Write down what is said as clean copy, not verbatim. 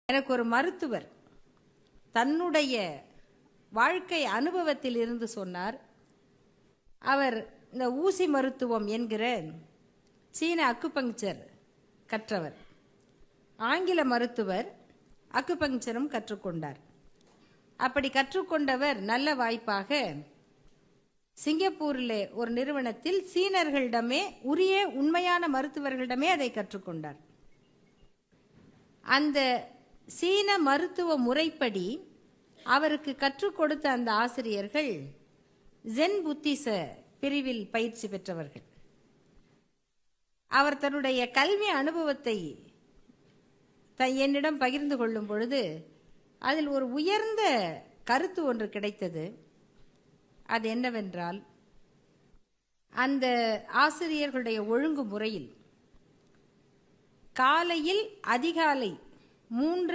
எனக்கு ஒரு மருத்துவர் தன்னுடைய வாழ்க்கை அனுபவத்தில் இருந்து சொன்னார். அவர் இந்த ஊசி மருத்துவம் என்கிற சீன அக்குபங்சர் கற்றவர். ஆங்கில மருத்துவர் அக்குபங்சரும் கற்றுக்கொண்டார். அப்படி கற்றுக்கொண்டவர் நல்ல வாய்ப்பாக சிங்கப்பூரில் ஒரு நிறுவனத்தில் சீனர்களிடமே உரிய உண்மையான மருத்துவர்களிடமே அதை கற்றுக்கொண்டார். அந்த சீன மருத்துவ முறைப்படி அவருக்கு கற்றுக் கொடுத்த அந்த ஆசிரியர்கள் ஜென் புத்திச பிரிவில் பயிற்சி பெற்றவர்கள். அவர் தன்னுடைய கல்வி அனுபவத்தை என்னிடம் பகிர்ந்து கொள்ளும் பொழுது அதில் ஒரு உயர்ந்த கருத்து ஒன்று கிடைத்தது. அது என்னவென்றால், அந்த ஆசிரியர்களுடைய ஒழுங்குமுறையில் காலையில் அதிகாலை 3